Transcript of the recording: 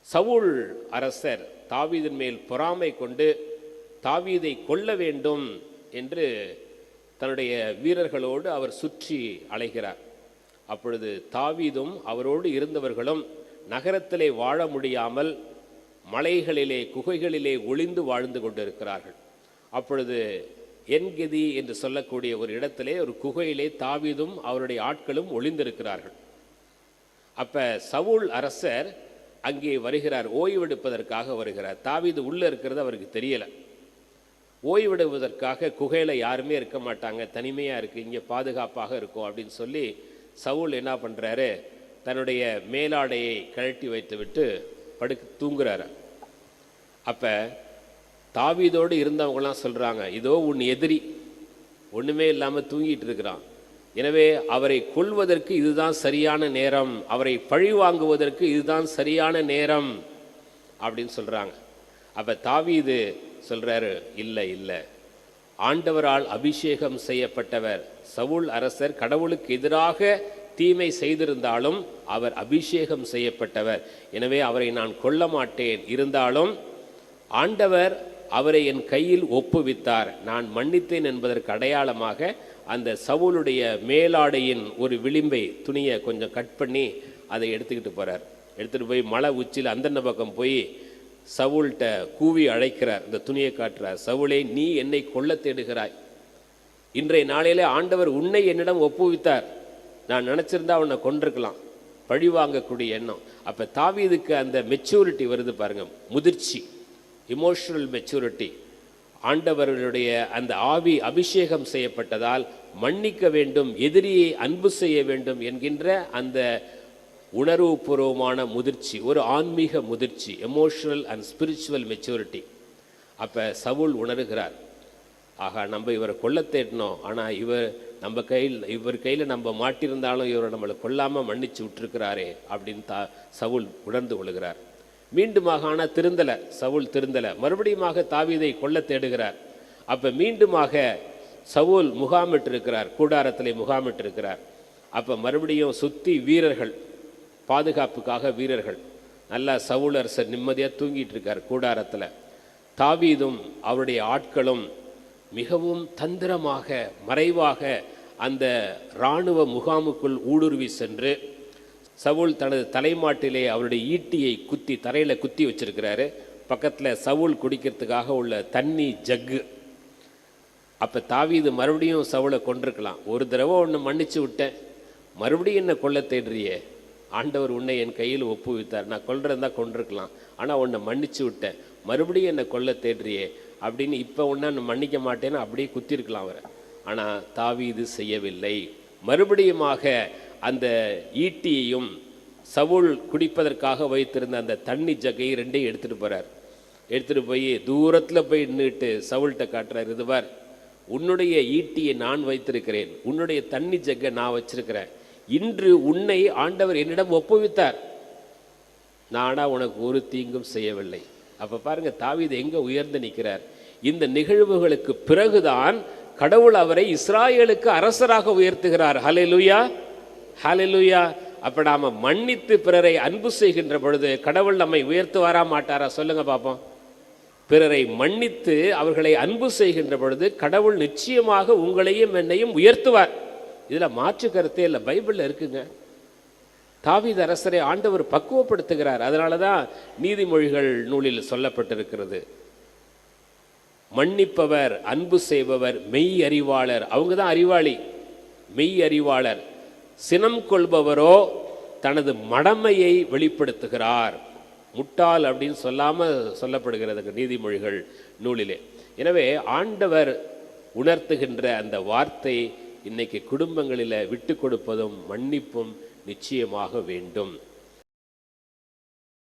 சவுல் அரசர் தாவீதின் மேல் பொறாமை கொண்டு தாவீதை கொல்ல வேண்டும் என்று தன்னுடைய வீரர்களோடு அவர் சுற்றி அலைகிறார். அப்பொழுது தாவீதும் அவரோடு இருந்தவர்களும் நகரத்திலே வாழ முடியாமல் மலைகளிலே குகைகளிலே ஒளிந்து வாழ்ந்து கொண்டிருக்கிறார்கள். அப்பொழுது என்கெதி என்று சொல்லக்கூடிய ஒரு இடத்திலே ஒரு குகையிலே தாவீதும் அவருடைய ஆட்களும் ஒளிந்திருக்கிறார்கள். அப்ப சவுல் அரசர் அங்கே வருகிறார், ஓய்வெடுப்பதற்காக வருகிறார். தாவீது உள்ளே இருக்கிறது அவருக்கு தெரியலை. ஓய்வெடுவதற்காக குகையில் யாருமே இருக்க மாட்டாங்க, தனிமையாக இருக்குது, இங்கே பாதுகாப்பாக இருக்கும் அப்படின்னு சொல்லி சவுல் என்ன பண்ணுறாரு, தன்னுடைய மேலாடையை கழட்டி வைத்து விட்டு தூங்குறாரு. அப்போ தாவீதோடு இருந்தவங்களாம் சொல்கிறாங்க, இதோ உன் எதிரி ஒன்றுமே இல்லாமல் தூங்கிட்டு இருக்கிறான், எனவே அவரை கொல்வதற்கு இதுதான் சரியான நேரம், அவரை பழி வாங்குவதற்கு இதுதான் சரியான நேரம் அப்படின்னு சொல்கிறாங்க. அப்போ தாவீது சொல்கிறாரு, இல்லை இல்லை, ஆண்டவரால் அபிஷேகம் செய்யப்பட்டவர் சவுல் அரசர் கடவுளுக்கு எதிராக தீமை செய்திருந்தாலும் அவர் அபிஷேகம் செய்யப்பட்டவர், எனவே அவரை நான் கொல்ல மாட்டேன், இருந்தாலும் ஆண்டவர் அவரை என் கையில் ஒப்புவித்தார், நான் மன்னித்தேன் என்பதற்கு அடையாளமாக அந்த சவுலுடைய மேலாடையின் ஒரு விளிம்பை துணியை கொஞ்சம் கட் பண்ணி அதை எடுத்துக்கிட்டு போகிறார். எடுத்துகிட்டு போய் மலை உச்சியில் அந்தந்த பக்கம் போய் சவுல்கிட்ட கூவி அழைக்கிறார், இந்த துணியை காட்டுறார். சவுலே, நீ என்னை கொல்ல தேடுகிறாய், இன்றைய நாளையிலே ஆண்டவர் உன்னை என்னிடம் ஒப்புவித்தார், நான் நினச்சிருந்தா உன்னை கொண்டிருக்கலாம், பழி வாங்கக்கூடிய எண்ணம். அப்போ தாவீதுக்கு அந்த மெச்சூரிட்டி வருது பாருங்க, முதிர்ச்சி, இமோஷனல் மெச்சூரிட்டி. ஆண்டவர்களுடைய அந்த ஆவி அபிஷேகம் செய்யப்பட்டதால் மன்னிக்க வேண்டும், எதிரியை அன்பு செய்ய வேண்டும் என்கின்ற அந்த உணர்வுபூர்வமான முதிர்ச்சி, ஒரு ஆன்மீக முதிர்ச்சி, எமோஷனல் அண்ட் ஸ்பிரிச்சுவல் மெச்சூரிட்டி. அப்போ சவுல் உணர்கிறார், ஆகா நம்ம இவரை கொல்ல தேடினோம், ஆனால் இவர் கையில் நம்ம மாட்டியிருந்தாலும் இவரை நம்மளை கொல்லாமல் மன்னிச்சு விட்டுருக்கிறாரே அப்படின்னு சவுல் உணர்ந்து கொள்கிறார். மீண்டுமாக ஆனால் திருந்தலை, சவுல் திருந்தலை, மறுபடியுமாக தாவீதை கொல்ல தேடுகிறார். அப்போ மீண்டுமாக சவுல் முகாமிட்டிருக்கிறார், கூடாரத்திலே முகாமிட்டிருக்கிறார். அப்போ மறுபடியும் சுற்றி வீரர்கள், பாதுகாப்புக்காக வீரர்கள், நல்லா சவுல் அரசர் நிம்மதியாக தூங்கிட்டு இருக்கார் கூடாரத்தில். தாவீதும் அவருடைய ஆட்களும் மிகவும் தந்திரமாக மறைவாக அந்த இராணுவ முகாமுக்குள் ஊடுருவி சென்று சவுல் தனது தலைமாட்டிலே அவருடைய ஈட்டியை குத்தி தரையில் குத்தி வச்சிருக்கிறாரு. பக்கத்தில் சவுல் குடிக்கிறதுக்காக உள்ள தண்ணி ஜக்கு. அப்போ தாவீது மறுபடியும் சவுலை கொண்டிருக்கலாம், ஒரு தடவை ஒன்று மன்னிச்சு விட்டேன், மறுபடியும் என்ன கொல்ல தேடுறியே, ஆண்டவர் உன்னை என் கையில் ஒப்புவித்தார், நான் கொல்றதா கொண்டிருக்கலாம், ஆனால் உன்னை மன்னிச்சு விட்டேன், மறுபடியும் என்னை கொல்ல தேடுறியே அப்படின்னு இப்போ ஒன்று மன்னிக்க மாட்டேன்னு அப்படியே குத்திருக்கலாம் அவரை. ஆனால் தாவீது செய்யவில்லை. மறுபடியுமாக அந்த ஈட்டியையும் சவுல் குடிப்பதற்காக வைத்திருந்த அந்த தண்ணி ஜக்கை ரெண்டையும் எடுத்துகிட்டு போகிறார். எடுத்துகிட்டு போய் தூரத்தில் போய் நின்றுட்டு சவுல்கிட்ட காட்டுறார், இதுவார் உன்னுடைய ஈட்டியை நான் வைத்திருக்கிறேன், உன்னுடைய தண்ணி ஜக்கை நான் வச்சிருக்கிறேன், இன்று உன்னை ஆண்டவர் என்னிடம் ஒப்புவித்தார், நானா உனக்கு ஒரு தீங்கும் செய்யவில்லை. அப்போ பாருங்க தாவீது எங்கே உயர்ந்து நிற்கிறார். இந்த நிகழ்வுகளுக்கு பிறகுதான் கடவுள் அவரை இஸ்ராயேலுக்கு அரசராக உயர்த்துகிறார். ஹல்லேலூயா, ஹல்லேலூயா. அப்போ நாம் மன்னித்து பிறரை அன்பு செய்கின்ற பொழுது கடவுள் நம்மை உயர்த்துவாரா மாட்டாரா சொல்லுங்க பார்ப்போம். பிறரை மன்னித்து அவர்களை அன்பு செய்கின்ற பொழுது கடவுள் நிச்சயமாக உங்களையும் என்னையும் உயர்த்துவார். இதில் மாற்று கருத்தே இல்லை, பைபிளில் இருக்குங்க. தாவீது அரசரை ஆண்டவர் பக்குவப்படுத்துகிறார். அதனால தான் நீதிமொழிகள் நூலில் சொல்லப்பட்டிருக்கிறது, மன்னிப்பவர் அன்பு செய்பவர் மெய் அறிவாளர். அவங்க தான் அறிவாளி, மெய் அறிவாளர். சினம் கொள்பவரோ தனது மடமையை வெளிப்படுத்துகிறார், முட்டாள் அப்படின்னு சொல்லாமல் சொல்லப்படுகிறது நீதிமொழிகள் நூலிலே. எனவே ஆண்டவர் உணர்த்துகின்ற அந்த வார்த்தை இன்னைக்கு குடும்பங்களில் விட்டு கொடுப்பதும் மன்னிப்பும் நிச்சயமாக வேண்டும்.